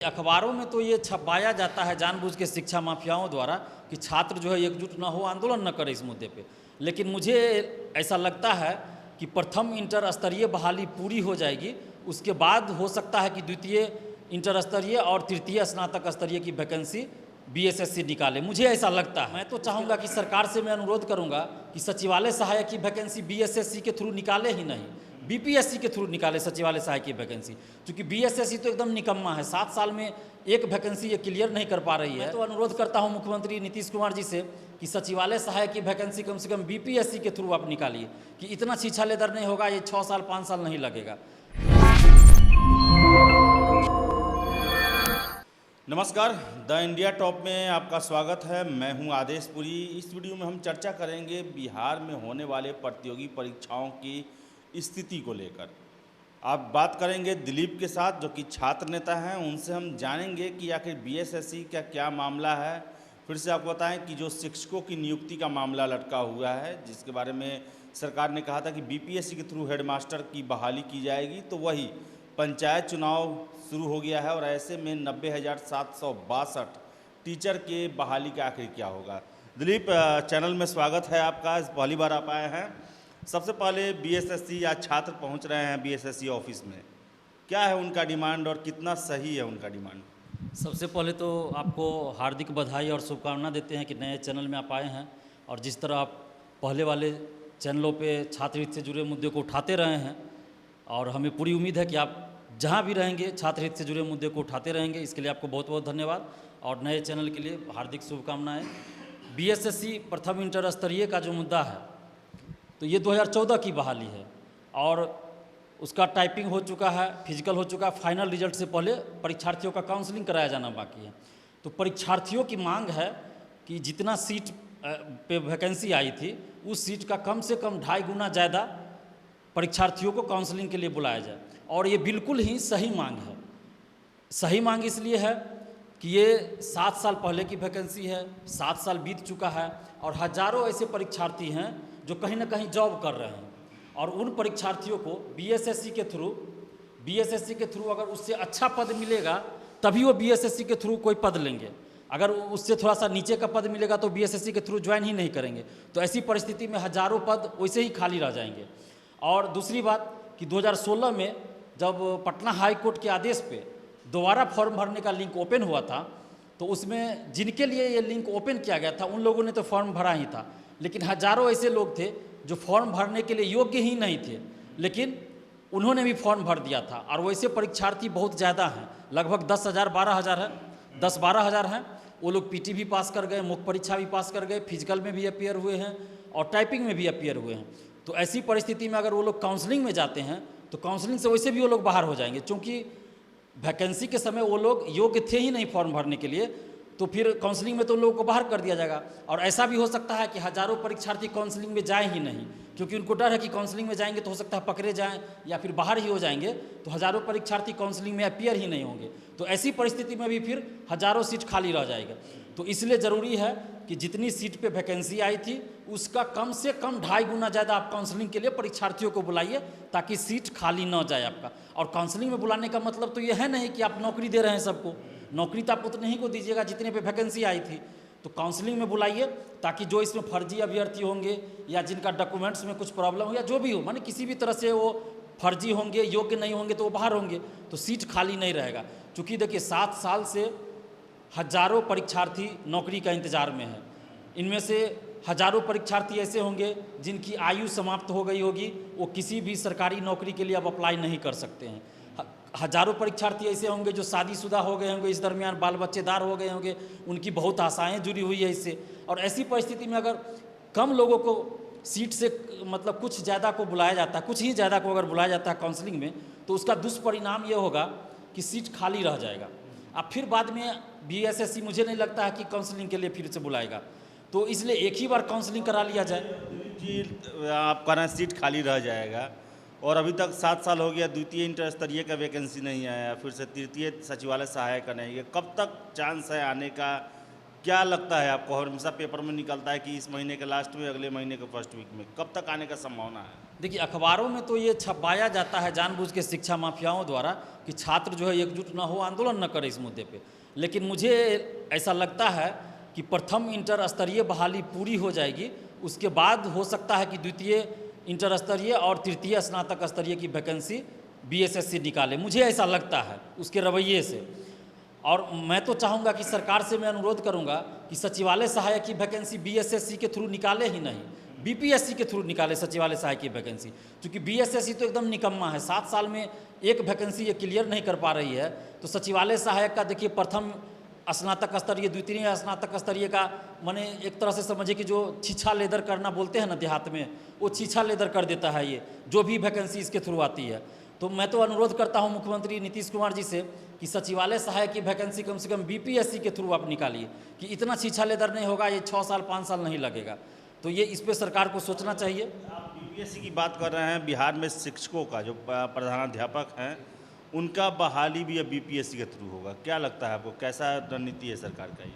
अखबारों में तो ये छपाया जाता है जानबूझ के शिक्षा माफियाओं द्वारा कि छात्र जो है एकजुट न हो, आंदोलन न करे इस मुद्दे पे। लेकिन मुझे ऐसा लगता है कि प्रथम इंटर स्तरीय बहाली पूरी हो जाएगी, उसके बाद हो सकता है कि द्वितीय इंटर स्तरीय और तृतीय स्नातक स्तरीय की वैकेंसी बीएसएससी निकाले। मुझे ऐसा लगता है। मैं तो चाहूँगा कि सरकार से मैं अनुरोध करूँगा कि सचिवालय सहायक की वैकेंसी बीएसएससी के थ्रू निकाले ही नहीं, बीपीएससी के थ्रू निकाले सचिवालय सहायक की वैकेंसी। क्योंकि बीएसएससी तो एकदम निकम्मा है, 7 साल में एक वैकेंसी ये क्लियर नहीं कर पा रही है। तो अनुरोध करता हूँ मुख्यमंत्री नीतीश कुमार जी से कि सचिवालय सहायक की वैकेंसी कम से कम बीपीएससी के थ्रू आप निकालिए, कि इतना छीछालेदर नहीं होगा, ये 6 साल 5 साल नहीं लगेगा। नमस्कार, द इंडिया टॉप में आपका स्वागत है। मैं हूं आदेश पुरी। इस वीडियो में हम चर्चा करेंगे बिहार में होने वाले प्रतियोगी परीक्षाओं की स्थिति को लेकर। आप बात करेंगे दिलीप के साथ, जो कि छात्र नेता हैं। उनसे हम जानेंगे कि आखिर बीएसएससी का क्या मामला है। फिर से आपको बताएं कि जो शिक्षकों की नियुक्ति का मामला लटका हुआ है, जिसके बारे में सरकार ने कहा था कि बीपीएससी के थ्रू हेडमास्टर की बहाली की जाएगी, तो वही पंचायत चुनाव शुरू हो गया है और ऐसे में 90,762 टीचर के बहाली का आखिर क्या होगा। दिलीप, चैनल में स्वागत है आपका। पहली बार आप आए हैं। सबसे पहले बीएसएससी या छात्र पहुंच रहे हैं बीएसएससी ऑफिस में, क्या है उनका डिमांड और कितना सही है उनका डिमांड? सबसे पहले तो आपको हार्दिक बधाई और शुभकामना देते हैं कि नए चैनल में आप आए हैं, और जिस तरह आप पहले वाले चैनलों पे छात्र हित से जुड़े मुद्दे को उठाते रहे हैं, और हमें पूरी उम्मीद है कि आप जहां भी रहेंगे छात्र हित से जुड़े मुद्दे को उठाते रहेंगे। इसके लिए आपको बहुत बहुत धन्यवाद और नए चैनल के लिए हार्दिक शुभकामनाएं। बीएसएससी प्रथम इंटर स्तरीय का जो मुद्दा है, तो ये 2014 की बहाली है और उसका टाइपिंग हो चुका है, फिजिकल हो चुका है। फाइनल रिजल्ट से पहले परीक्षार्थियों का काउंसलिंग कराया जाना बाकी है। तो परीक्षार्थियों की मांग है कि जितना सीट पे वैकेंसी आई थी, उस सीट का कम से कम 2.5 गुना ज़्यादा परीक्षार्थियों को काउंसलिंग के लिए बुलाया जाए। और ये बिल्कुल ही सही मांग है। सही मांग इसलिए है कि ये 7 साल पहले की वैकेंसी है, 7 साल बीत चुका है और हजारों ऐसे परीक्षार्थी हैं जो कहीं ना कहीं जॉब कर रहे हैं, और उन परीक्षार्थियों को बीएसएससी के थ्रू अगर उससे अच्छा पद मिलेगा तभी वो बीएसएससी के थ्रू कोई पद लेंगे। अगर उससे थोड़ा सा नीचे का पद मिलेगा तो बीएसएससी के थ्रू ज्वाइन ही नहीं करेंगे। तो ऐसी परिस्थिति में हजारों पद वैसे ही खाली रह जाएंगे। और दूसरी बात कि 2016 में जब पटना हाई कोर्ट के आदेश पे दोबारा फॉर्म भरने का लिंक ओपन हुआ था, तो उसमें जिनके लिए ये लिंक ओपन किया गया था उन लोगों ने तो फॉर्म भरा ही था, लेकिन हजारों ऐसे लोग थे जो फॉर्म भरने के लिए योग्य ही नहीं थे, लेकिन उन्होंने भी फॉर्म भर दिया था। और वैसे परीक्षार्थी बहुत ज़्यादा हैं, लगभग 10,000 12,000 है, 10-12 हज़ार हैं। वो लोग पीटी भी पास कर गए, मुख्य परीक्षा भी पास कर गए, फिजिकल में भी अपियर हुए हैं और टाइपिंग में भी अपियर हुए हैं। तो ऐसी परिस्थिति में अगर वो लोग काउंसलिंग में जाते हैं तो काउंसलिंग से वैसे भी वो लोग बाहर हो जाएंगे, क्योंकि वैकेंसी के समय वो लोग योग्य थे ही नहीं फॉर्म भरने के लिए। तो फिर काउंसलिंग में तो उन लोगों को बाहर कर दिया जाएगा। और ऐसा भी हो सकता है कि हजारों परीक्षार्थी काउंसलिंग में जाए ही नहीं, क्योंकि उनको डर है कि काउंसलिंग में जाएंगे तो हो सकता है पकड़े जाएं या फिर बाहर ही हो जाएंगे। तो हजारों परीक्षार्थी काउंसलिंग में अपियर ही नहीं होंगे। तो ऐसी परिस्थिति में भी फिर हजारों सीट खाली रह जाएगा। तो इसलिए ज़रूरी है कि जितनी सीट पे वैकेंसी आई थी उसका कम से कम 2.5 गुना ज़्यादा आप काउंसलिंग के लिए परीक्षार्थियों को बुलाइए, ताकि सीट खाली न जाए आपका। और काउंसलिंग में बुलाने का मतलब तो ये है नहीं कि आप नौकरी दे रहे हैं सबको। नौकरी तो आप उतने ही को दीजिएगा जितने पे वैकेंसी आई थी। तो काउंसलिंग में बुलाइए, ताकि जो इसमें फर्जी अभ्यर्थी होंगे या जिनका डॉक्यूमेंट्स में कुछ प्रॉब्लम हो या जो भी हो, माने किसी भी तरह से वो फर्जी होंगे, योग्य नहीं होंगे, तो वो बाहर होंगे, तो सीट खाली नहीं रहेगा। चूँकि देखिए 7 साल से हजारों परीक्षार्थी नौकरी का इंतज़ार में है। इनमें से हजारों परीक्षार्थी ऐसे होंगे जिनकी आयु समाप्त हो गई होगी, वो किसी भी सरकारी नौकरी के लिए अब अप्लाई नहीं कर सकते हैं। हजारों परीक्षार्थी ऐसे होंगे जो शादीशुदा हो गए होंगे, इस दरमियान बाल बच्चेदार हो गए होंगे, उनकी बहुत आशाएं जुड़ी हुई है इससे। और ऐसी परिस्थिति में अगर कम लोगों को सीट से मतलब कुछ ज़्यादा को बुलाया जाता है, कुछ ही ज़्यादा को अगर बुलाया जाता है काउंसलिंग में, तो उसका दुष्परिणाम ये होगा कि सीट खाली रह जाएगा। अब फिर बाद में बीएसएससी मुझे नहीं लगता है कि काउंसलिंग के लिए फिर से बुलाएगा। तो इसलिए एक ही बार काउंसलिंग करा लिया जाए। जी, आप कह रहे हैं सीट खाली रह जाएगा और अभी तक 7 साल हो गया, द्वितीय इंटर स्तरीय का वैकेंसी नहीं आया, फिर से तृतीय सचिवालय सहायक का नहीं है। कब तक चांस है आने का? क्या लगता है आपको? हमेशा पेपर में निकलता है कि इस महीने के लास्ट में, अगले महीने के फर्स्ट वीक में, कब तक आने का संभावना है? देखिए, अखबारों में तो ये छपाया जाता है जानबूझ के शिक्षा माफियाओं द्वारा कि छात्र जो है एकजुट ना हो, आंदोलन न करे इस मुद्दे पे। लेकिन मुझे ऐसा लगता है कि प्रथम इंटर स्तरीय बहाली पूरी हो जाएगी, उसके बाद हो सकता है कि द्वितीय इंटर स्तरीय और तृतीय स्नातक स्तरीय की वैकेंसी बीएसएससी निकाले। मुझे ऐसा लगता है उसके रवैये से। और मैं तो चाहूँगा कि सरकार से मैं अनुरोध करूँगा कि सचिवालय सहायक की वैकेंसी बीएसएससी के थ्रू निकाले ही नहीं, बीपीएससी के थ्रू निकाले सचिवालय सहायक की वैकेंसी। क्योंकि बीएसएससी तो एकदम निकम्मा है, 7 साल में एक वैकेंसी ये क्लियर नहीं कर पा रही है। तो सचिवालय सहायक का देखिए, प्रथम स्नातक स्तरीय, द्वितीय स्नातक स्तरीय का माने एक तरह से समझिए कि जो छीछा लेदर करना बोलते हैं ना देहात में, वो छीछा लेदर कर देता है ये, जो भी वैकेंसी इसके थ्रू आती है। तो मैं तो अनुरोध करता हूँ मुख्यमंत्री नीतीश कुमार जी से कि सचिवालय सहायक की वैकेंसी कम से कम बीपीएससी के थ्रू आप निकालिए, कि इतना छीछा लेदर नहीं होगा, ये 6 साल 5 साल नहीं लगेगा। तो ये इस पर सरकार को सोचना चाहिए। आप बीपीएससी की बात कर रहे हैं, बिहार में शिक्षकों का जो प्रधानाध्यापक हैं उनका बहाली भी अब बीपीएससी के थ्रू होगा। क्या लगता है आपको, कैसा रणनीति है सरकार का ये?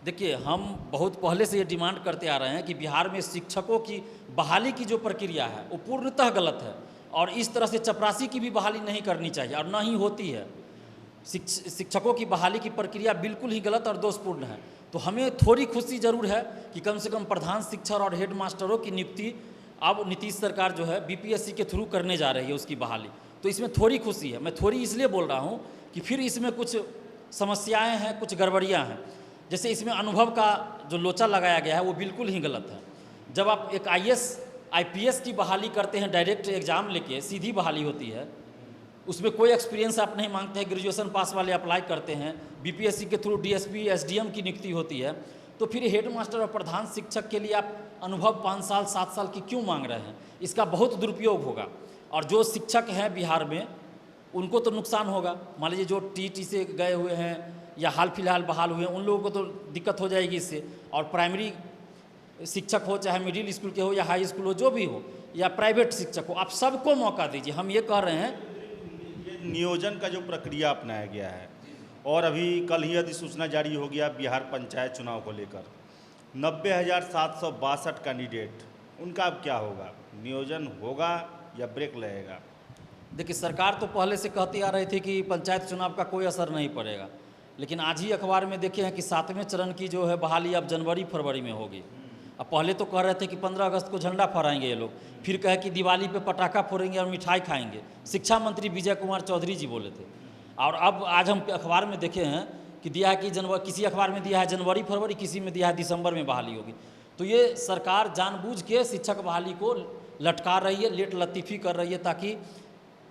देखिए, हम बहुत पहले से ये डिमांड करते आ रहे हैं कि बिहार में शिक्षकों की बहाली की जो प्रक्रिया है वो पूर्णतः गलत है, और इस तरह से चपरासी की भी बहाली नहीं करनी चाहिए, और ना ही होती है। शिक्षकों की बहाली की प्रक्रिया बिल्कुल ही गलत और दोषपूर्ण है। तो हमें थोड़ी खुशी ज़रूर है कि कम से कम प्रधान शिक्षक और हेड मास्टरों की नियुक्ति अब नीतीश सरकार जो है बीपीएससी के थ्रू करने जा रही है, उसकी बहाली। तो इसमें थोड़ी खुशी है। मैं थोड़ी इसलिए बोल रहा हूँ कि फिर इसमें कुछ समस्याएं हैं, कुछ गड़बड़ियाँ हैं। जैसे इसमें अनुभव का जो लोचा लगाया गया है वो बिल्कुल ही गलत है। जब आप एक आईएएस आईपीएस की बहाली करते हैं, डायरेक्ट एग्जाम लेके सीधी बहाली होती है, उसमें कोई एक्सपीरियंस आप नहीं मांगते हैं, ग्रेजुएशन पास वाले अप्लाई करते हैं, बीपीएससी के थ्रू डीएसपी एसडीएम की नियुक्ति होती है, तो फिर हेड मास्टर और प्रधान शिक्षक के लिए आप अनुभव 5 साल 7 साल की क्यों मांग रहे हैं? इसका बहुत दुरुपयोग होगा, और जो शिक्षक हैं बिहार में उनको तो नुकसान होगा। मान लीजिए जो टीटी से गए हुए हैं या हाल फिलहाल बहाल हुए हैं, उन लोगों को तो दिक्कत हो जाएगी इससे। और प्राइमरी शिक्षक हो, चाहे मिडिल स्कूल के हो या हाई स्कूल हो, जो भी हो, या प्राइवेट शिक्षक हो, आप सबको मौका दीजिए। हम ये कह रहे हैं, नियोजन का जो प्रक्रिया अपनाया गया है, और अभी कल ही अधिसूचना जारी हो गया बिहार पंचायत चुनाव को लेकर, 90,762 कैंडिडेट, उनका अब क्या होगा? नियोजन होगा या ब्रेक लगेगा? देखिए, सरकार तो पहले से कहती आ रही थी कि पंचायत चुनाव का कोई असर नहीं पड़ेगा, लेकिन आज ही अखबार में देखे हैं कि 7वें चरण की जो है बहाली अब जनवरी फरवरी में होगी। अब पहले तो कह रहे थे कि 15 अगस्त को झंडा फहराएंगे ये लोग, फिर कहे कि दिवाली पे पटाखा फोड़ेंगे और मिठाई खाएंगे। शिक्षा मंत्री विजय कुमार चौधरी जी बोले थे। और अब आज हम अखबार में देखे हैं कि दिया है कि जनवरी, किसी अखबार में दिया है जनवरी फरवरी, किसी में दिया है दिसंबर में बहाली होगी। तो ये सरकार जानबूझ के शिक्षक बहाली को लटका रही है, लेट लतीफ़ी कर रही है, ताकि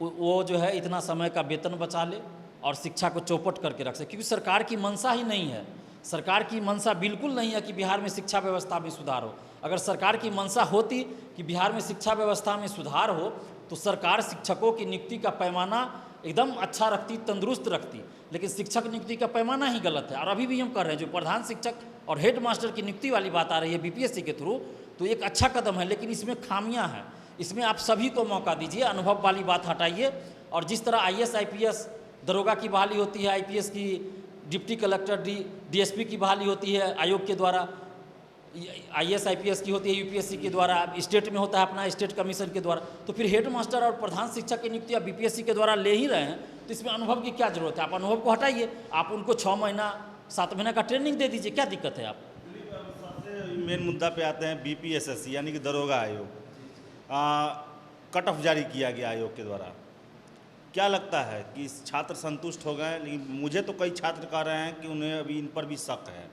वो जो है इतना समय का वेतन बचा ले और शिक्षा को चौपट करके रख सके। क्योंकि सरकार की मंशा ही नहीं है, सरकार की मंशा बिल्कुल नहीं है कि बिहार में शिक्षा व्यवस्था में सुधार हो। अगर सरकार की मंशा होती कि बिहार में शिक्षा व्यवस्था में सुधार हो, तो सरकार शिक्षकों की नियुक्ति का पैमाना एकदम अच्छा रखती, तंदुरुस्त रखती। लेकिन शिक्षक नियुक्ति का पैमाना ही गलत है। और अभी भी हम कर रहे हैं, जो प्रधान शिक्षक और हेड मास्टर की नियुक्ति वाली बात आ रही है बीपीएससी के थ्रू, तो एक अच्छा कदम है, लेकिन इसमें खामियां हैं। इसमें आप सभी को मौका दीजिए, अनुभव वाली बात हटाइए। और जिस तरह आईएएस आईपीएस दरोगा की बहाली होती है, आईपीएस की डिप्टी कलेक्टर डीएसपी की बहाली होती है आयोग के द्वारा, आईएएस आईपीएस की होती है यूपीएससी के द्वारा, स्टेट में होता है अपना स्टेट कमीशन के द्वारा, तो फिर हेड मास्टर और प्रधान शिक्षक की नियुक्ति आप बीपीएससी के द्वारा ले ही रहे हैं, तो इसमें अनुभव की क्या जरूरत है? आप अनुभव को हटाइए, आप उनको 6 महीना 7 महीना का ट्रेनिंग दे दीजिए, क्या दिक्कत है? आप सबसे मेन मुद्दा पे आते हैं, बीपीएसएससी यानी कि दरोगा आयोग, कट ऑफ जारी किया गया आयोग के द्वारा। क्या लगता है कि छात्र संतुष्ट हो गए? लेकिन मुझे तो कई छात्र कह रहे हैं कि उन्हें अभी इन पर भी शक है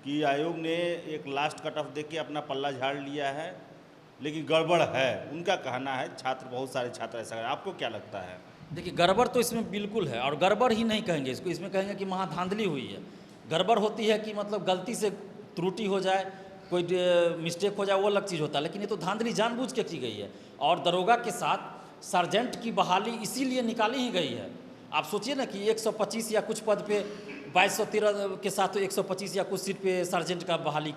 कि आयोग ने एक लास्ट कट ऑफ देके अपना पल्ला झाड़ लिया है, लेकिन गड़बड़ है, उनका कहना है। छात्र, बहुत सारे छात्र ऐसा कह रहे हैं, आपको क्या लगता है? देखिए, गड़बड़ तो इसमें बिल्कुल है, और गड़बड़ ही नहीं कहेंगे इसको, इसमें कहेंगे कि महाधांधली हुई है। गड़बड़ होती है कि मतलब गलती से त्रुटि हो जाए, कोई मिस्टेक हो जाए, वो अलग चीज़ होता है, लेकिन ये तो धांधली जानबूझ के की गई है। और दरोगा के साथ सार्जेंट की बहाली इसीलिए निकाली ही गई है। आप सोचिए ना कि 125 या कुछ पद पे 2213 के साथ तो 125 या कुछ सीट पे सार्जेंट का बहाली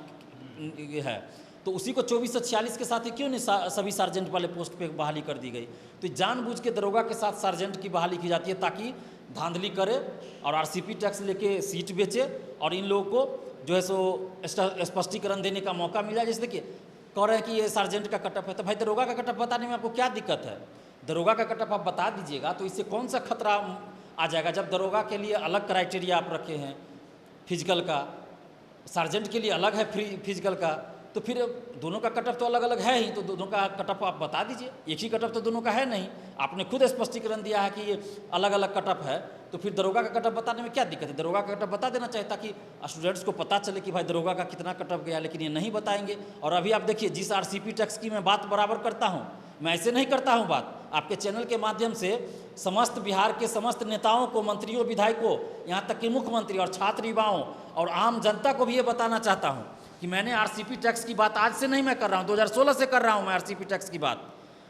है, तो उसी को 2446 के साथ ही क्यों नहीं सभी सार्जेंट वाले पोस्ट पे बहाली कर दी गई। तो जानबूझ के दरोगा के साथ सार्जेंट की बहाली की जाती है ताकि धांधली करे और आरसीपी टैक्स लेके सीट बेचे और इन लोगों को जो है सो स्पष्टीकरण देने का मौका मिला। जैसे देखिए कह रहे हैं कि ये सार्जेंट का कटअप है, तो भाई दरोगा का कटअप बताने में आपको क्या दिक्कत है? दरोगा का कटअप आप बता दीजिएगा तो इससे कौन सा खतरा आ जाएगा। जब दरोगा के लिए अलग क्राइटेरिया आप रखे हैं फिजिकल का, सार्जेंट के लिए अलग है फिजिकल का, तो फिर दोनों का कटअप तो अलग अलग है ही, तो दोनों का कटअप आप बता दीजिए। एक ही कटअप तो दोनों का है नहीं, आपने खुद स्पष्टीकरण दिया है कि ये अलग अलग कटअप है, तो फिर दरोगा का कटअप बताने में क्या दिक्कत है? दरोगा का कटअप बता देना चाहिए ताकि स्टूडेंट्स को पता चले कि भाई दरोगा का कितना कटअप गया, लेकिन ये नहीं बताएंगे। और अभी आप देखिए जिस आरसीपी टैक्स की मैं बात बराबर करता हूँ, मैं ऐसे नहीं करता हूँ बात, आपके चैनल के माध्यम से समस्त बिहार के समस्त नेताओं को, मंत्रियों, विधायकों, यहाँ तक कि मुख्यमंत्री और छात्र युवाओं और आम जनता को भी ये बताना चाहता हूँ कि मैंने आरसीपी टैक्स की बात आज से नहीं मैं कर रहा हूँ, 2016 से कर रहा हूँ मैं आरसीपी टैक्स की बात।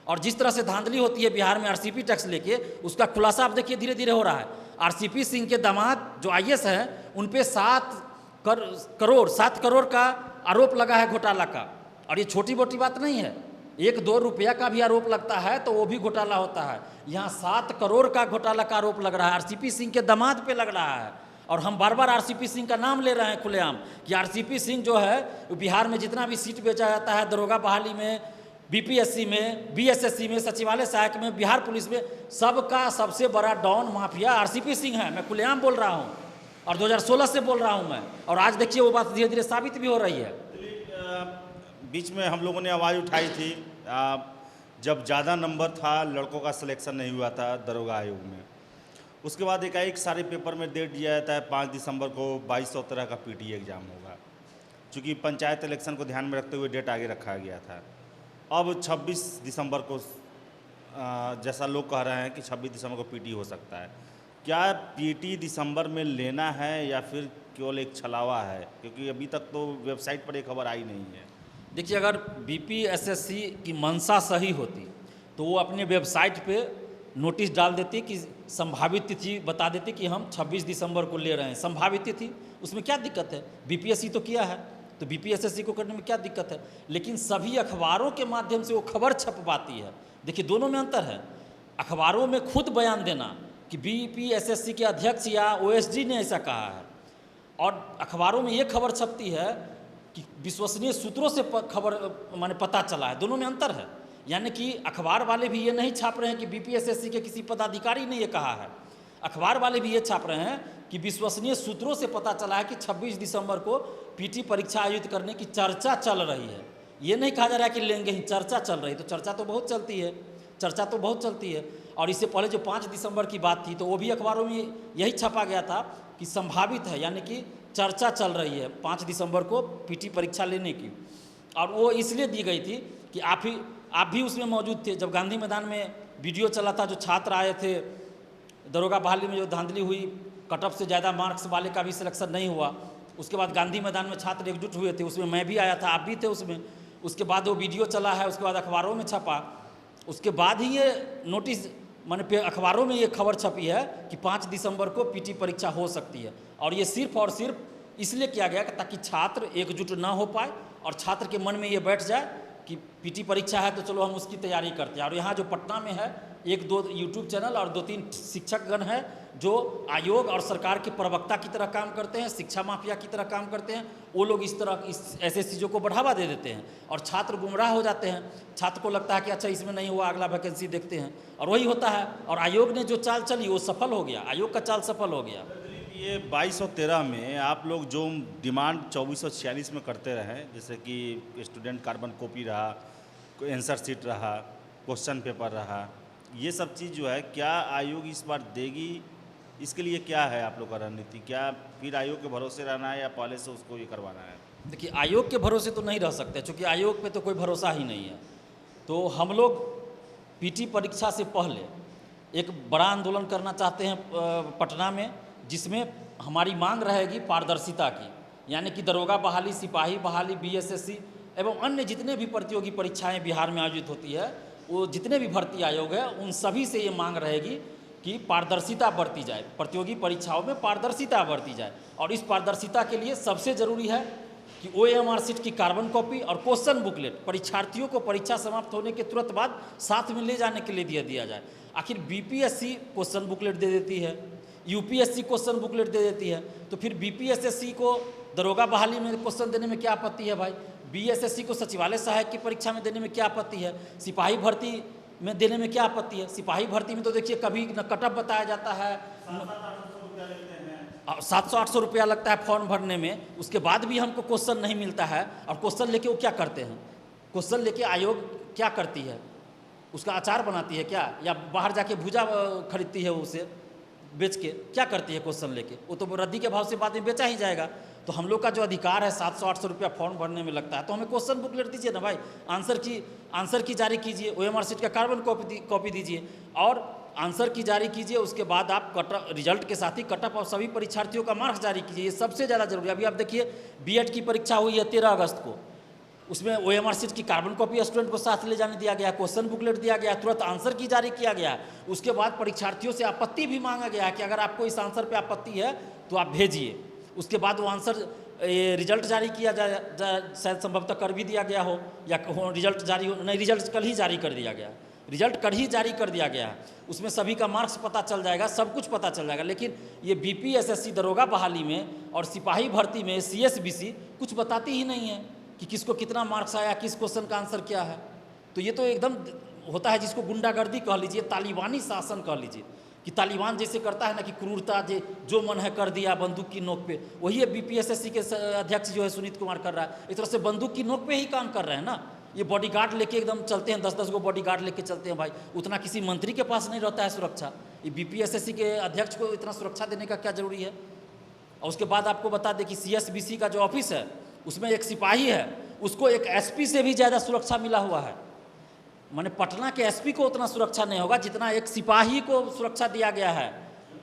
और जिस तरह से धांधली होती है बिहार में आरसीपी टैक्स लेके, उसका खुलासा आप देखिए धीरे धीरे हो रहा है। आरसीपी सिंह के दामाद जो आईएएस हैं उन पे 7 करोड़ का आरोप लगा है घोटाला का। और ये छोटी मोटी बात नहीं है, 1-2 रुपया का भी आरोप लगता है तो वो भी घोटाला होता है। यहाँ 7 करोड़ का घोटाला का आरोप लग रहा है, आरसीपी सिंह के दामाद पे लग रहा है। और हम बार बार आरसीपी सिंह का नाम ले रहे हैं खुलेआम कि आरसीपी सिंह जो है बिहार में जितना भी सीट बेचा जाता है, दरोगा बहाली में, बीपीएससी में, बीएसएससी में, सचिवालय सहायक में, बिहार पुलिस में, सबका सबसे बड़ा डॉन माफिया आरसीपी सिंह है। मैं खुलेआम बोल रहा हूँ और 2016 से बोल रहा हूँ मैं, और आज देखिए वो बात धीरे धीरे साबित भी हो रही है। बीच में हम लोगों ने आवाज़ उठाई थी जब ज़्यादा नंबर था, लड़कों का सिलेक्शन नहीं हुआ था दरोगा आयोग में, उसके बाद एकाएक सारे पेपर में डेट दिया जाता है 5 दिसंबर को 2213 का पीटी एग्ज़ाम होगा। चूँकि पंचायत इलेक्शन को ध्यान में रखते हुए डेट आगे रखा गया था। अब 26 दिसंबर को जैसा लोग कह रहे हैं कि 26 दिसंबर को पीटी हो सकता है। क्या पीटी दिसंबर में लेना है या फिर केवल एक छलावा है? क्योंकि अभी तक तो वेबसाइट पर एक खबर आई नहीं है। देखिए अगर बीपीएसएससी की मंशा सही होती तो वो अपने वेबसाइट पे नोटिस डाल देती कि संभावित तिथि बता देती कि हम 26 दिसंबर को ले रहे हैं, संभावित तिथि, उसमें क्या दिक्कत है? बीपीएससी तो किया है तो बीपीएसएससी को करने में क्या दिक्कत है? लेकिन सभी अखबारों के माध्यम से वो खबर छपवाती है। देखिए दोनों में अंतर है। अखबारों में खुद बयान देना कि बीपीएसएससी के अध्यक्ष या ओएसडी ने ऐसा कहा है, और अखबारों में ये खबर छपती है कि विश्वसनीय सूत्रों से खबर माने पता चला है। दोनों में अंतर है। यानी कि अखबार वाले भी ये नहीं छाप रहे हैं कि बीपीएसएससी के किसी पदाधिकारी ने ये कहा है, अखबार वाले भी ये छाप रहे हैं कि विश्वसनीय सूत्रों से पता चला है कि 26 दिसंबर को पीटी परीक्षा आयोजित करने की चर्चा चल रही है। ये नहीं कहा जा रहा है कि लेंगे ही, चर्चा चल रही है। तो चर्चा तो बहुत चलती है, चर्चा तो बहुत चलती है। और इससे पहले जो 5 दिसंबर की बात थी तो वो भी अखबारों में यही छपा गया था कि संभावित है, यानी कि चर्चा चल रही है 5 दिसंबर को पीटी परीक्षा लेने की। और वो इसलिए दी गई थी कि आप भी उसमें मौजूद थे जब गांधी मैदान में वीडियो चला था, जो छात्र आए थे दरोगा बहाली में, जो धांधली हुई, कटअप से ज़्यादा मार्क्स वाले का भी सिलेक्शन नहीं हुआ। उसके बाद गांधी मैदान में छात्र एकजुट हुए थे, उसमें मैं भी आया था, आप भी थे उसमें। उसके बाद वो वीडियो चला है, उसके बाद अखबारों में छपा, उसके बाद ही ये नोटिस माने अखबारों में ये खबर छपी है कि 5 दिसंबर को पीटी परीक्षा हो सकती है। और ये सिर्फ और सिर्फ इसलिए किया गया ताकि छात्र एकजुट ना हो पाए और छात्र के मन में ये बैठ जाए कि पीटी परीक्षा है तो चलो हम उसकी तैयारी करते हैं। और यहाँ जो पटना में है 1-2 यूट्यूब चैनल और 2-3 शिक्षकगण हैं जो आयोग और सरकार के प्रवक्ता की तरह काम करते हैं, शिक्षा माफिया की तरह काम करते हैं। वो लोग ऐसे चीज़ों को बढ़ावा दे देते हैं और छात्र गुमराह हो जाते हैं। छात्र को लगता है कि अच्छा इसमें नहीं हुआ, अगला वैकेंसी देखते हैं, और वही होता है। और आयोग ने जो चाल चली वो सफल हो गया, आयोग का चाल सफल हो गया। ये 2213 में आप लोग जो डिमांड 2446 में करते रहे, जैसे कि स्टूडेंट कार्बन कॉपी रहा, आंसर शीट रहा, क्वेश्चन पेपर रहा, ये सब चीज़ जो है क्या आयोग इस बार देगी? इसके लिए क्या है आप लोग का रणनीति? क्या फिर आयोग के भरोसे रहना है या पहले से उसको ये करवाना है? देखिए आयोग के भरोसे तो नहीं रह सकते, क्योंकि आयोग पे तो कोई भरोसा ही नहीं है। तो हम लोग पीटी परीक्षा से पहले एक बड़ा आंदोलन करना चाहते हैं पटना में, जिसमें हमारी मांग रहेगी पारदर्शिता की, यानी कि दरोगा बहाली, सिपाही बहाली, बीएसएससी एवं अन्य जितने भी प्रतियोगी परीक्षाएं बिहार में आयोजित होती है, वो जितने भी भर्ती आयोग है उन सभी से ये मांग रहेगी कि पारदर्शिता बरती जाए, प्रतियोगी परीक्षाओं में पारदर्शिता बरती जाए। और इस पारदर्शिता के लिए सबसे ज़रूरी है कि OMR शीट की कार्बन कॉपी और क्वेश्चन बुकलेट परीक्षार्थियों को परीक्षा समाप्त होने के तुरंत बाद साथ में ले जाने के लिए दिया जाए। आखिर BPSC क्वेश्चन बुकलेट दे देती है, UPSC क्वेश्चन बुकलेट दे देती है, तो फिर BPSSC को दरोगा बहाली में क्वेश्चन देने में क्या आपत्ति है भाई? BSSC को सचिवालय सहायक की परीक्षा में देने में क्या आपत्ति है? सिपाही भर्ती में देने में क्या आपत्ति है? सिपाही भर्ती में तो देखिए कभी न कटअप बताया जाता है, 700-800 रुपया लगता है फॉर्म भरने में, उसके बाद भी हमको क्वेश्चन नहीं मिलता है। और क्वेश्चन लेके वो क्या करते हैं? क्वेश्चन लेके आयोग क्या करती है? उसका अचार बनाती है क्या, या बाहर जाके भुजा खरीदती है उसे बेच के? क्या करती है क्वेश्चन लेके? वो तो रद्दी के भाव से बाद में बेचा ही जाएगा। तो हम लोग का जो अधिकार है 700-800 रुपया फॉर्म भरने में लगता है, तो हमें क्वेश्चन बुकलेट दीजिए ना भाई, आंसर की जारी कीजिए, OMR शीट का कार्बन कॉपी दीजिए और आंसर की जारी कीजिए। उसके बाद आप रिजल्ट के साथ ही कटअप और सभी परीक्षार्थियों का मार्क्स जारी कीजिए। ये सबसे ज़्यादा जरूरी है। अभी आप देखिए B.Ed की परीक्षा हुई है 13 अगस्त को, उसमें OMR शीट की कार्बन कॉपी स्टूडेंट को साथ ले जाने दिया गया, क्वेश्चन बुकलेट दिया गया, तुरंत आंसर की जारी किया गया। उसके बाद परीक्षार्थियों से आपत्ति भी मांगा गया कि अगर आपको इस आंसर पे आपत्ति है तो आप भेजिए। उसके बाद वो आंसर रिजल्ट जारी किया जाए, शायद संभवतः कर भी दिया गया हो, या रिजल्ट जारी हो नहीं, रिजल्ट कल ही जारी कर दिया गया, रिजल्ट कल ही जारी कर दिया गया। उसमें सभी का मार्क्स पता चल जाएगा, सब कुछ पता चल जाएगा। लेकिन ये BPSSC दरोगा बहाली में और सिपाही भर्ती में CSBC कुछ बताती ही नहीं है कि किसको कितना मार्क्स आया, किस क्वेश्चन का आंसर क्या है। तो ये तो एकदम होता है जिसको गुंडागर्दी कह लीजिए, तालिबानी शासन कह लीजिए, कि तालिबान जैसे करता है ना कि क्रूरता जो मन है कर दिया बंदूक की नोक पे, वही है BPSSC के अध्यक्ष जो है सुनीत कुमार कर रहा है। एक तरह से बंदूक की नोक पे ही काम कर रहे हैं ना। ये बॉडीगार्ड लेके एकदम चलते हैं, 10-10 गो बॉडीगार्ड लेके चलते हैं भाई। उतना किसी मंत्री के पास नहीं रहता है सुरक्षा। ये BPSSC के अध्यक्ष को इतना सुरक्षा देने का क्या जरूरी है? और उसके बाद आपको बता दें कि CSBC का जो ऑफिस है उसमें एक सिपाही है, उसको एक SP से भी ज़्यादा सुरक्षा मिला हुआ है। माने पटना के SP को उतना सुरक्षा नहीं होगा जितना एक सिपाही को सुरक्षा दिया गया है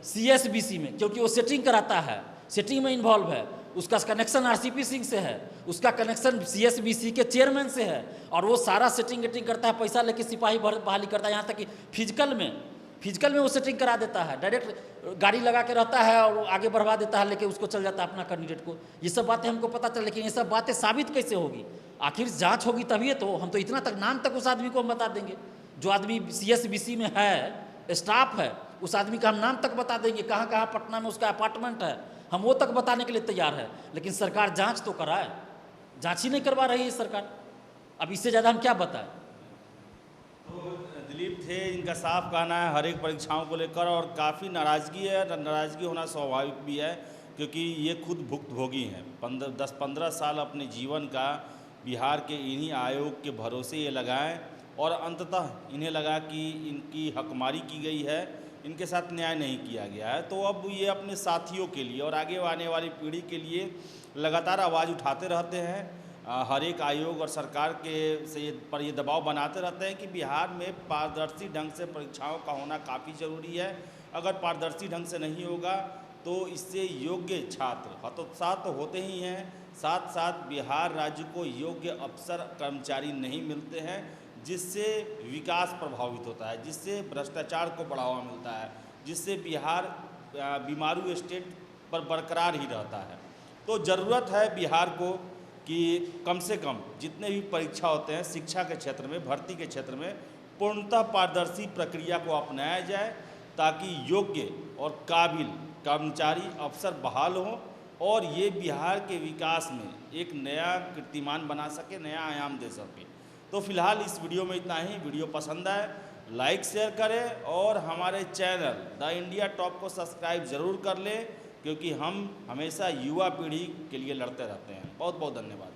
CSBC में, क्योंकि वो सेटिंग कराता है, सेटिंग में इन्वॉल्व है। उसका कनेक्शन RCP सिंह से है, उसका कनेक्शन CSBC के चेयरमैन से है, और वो सारा सेटिंग करता है, पैसा लेके सिपाही बहाली करता है। यहाँ तक कि फिजिकल में वो सेटिंग करा देता है, डायरेक्ट गाड़ी लगा के रहता है और आगे बढ़वा देता है, लेके उसको चल जाता है अपना कैंडिडेट को। ये सब बातें हमको पता चल, लेकिन ये सब बातें साबित कैसे होगी? आखिर जांच होगी तभी तो। हम तो इतना तक नाम तक उस आदमी को हम बता देंगे, जो आदमी CSBC में है, स्टाफ है, उस आदमी का हम नाम तक बता देंगे, कहाँ कहाँ पटना में उसका अपार्टमेंट है, हम वो तक बताने के लिए तैयार है। लेकिन सरकार जांच तो कराए, जांच ही नहीं करवा रही है सरकार। अब इससे ज़्यादा हम क्या बताएं? तो दिलीप थे, इनका साफ कहना है हर एक परीक्षाओं को लेकर, और काफ़ी नाराज़गी है। नाराज़गी होना स्वाभाविक भी है, क्योंकि ये खुद भुक्तभोगी हैं। 10-15 साल अपने जीवन का बिहार के इन्हीं आयोग के भरोसे ये लगाएं, और अंततः इन्हें लगा कि इनकी हकमारी की गई है, इनके साथ न्याय नहीं किया गया है। तो अब ये अपने साथियों के लिए और आगे आने वाली पीढ़ी के लिए लगातार आवाज़ उठाते रहते हैं। हर एक आयोग और सरकार पर ये दबाव बनाते रहते हैं कि बिहार में पारदर्शी ढंग से परीक्षाओं का होना काफ़ी ज़रूरी है। अगर पारदर्शी ढंग से नहीं होगा तो इससे योग्य छात्र हतोत्साह तो होते ही हैं, साथ साथ बिहार राज्य को योग्य अफसर कर्मचारी नहीं मिलते हैं, जिससे विकास प्रभावित होता है, जिससे भ्रष्टाचार को बढ़ावा मिलता है, जिससे बिहार बीमारू स्टेट पर बरकरार ही रहता है। तो ज़रूरत है बिहार को कि कम से कम जितने भी परीक्षा होते हैं शिक्षा के क्षेत्र में, भर्ती के क्षेत्र में, पूर्णतः पारदर्शी प्रक्रिया को अपनाया जाए, ताकि योग्य और काबिल कर्मचारी अफसर बहाल हों और ये बिहार के विकास में एक नया कीर्तिमान बना सके, नया आयाम दे सके। तो फिलहाल इस वीडियो में इतना ही। वीडियो पसंद आए लाइक शेयर करें और हमारे चैनल द इंडिया टॉप को सब्सक्राइब ज़रूर कर लें, क्योंकि हम हमेशा युवा पीढ़ी के लिए लड़ते रहते हैं। बहुत बहुत धन्यवाद।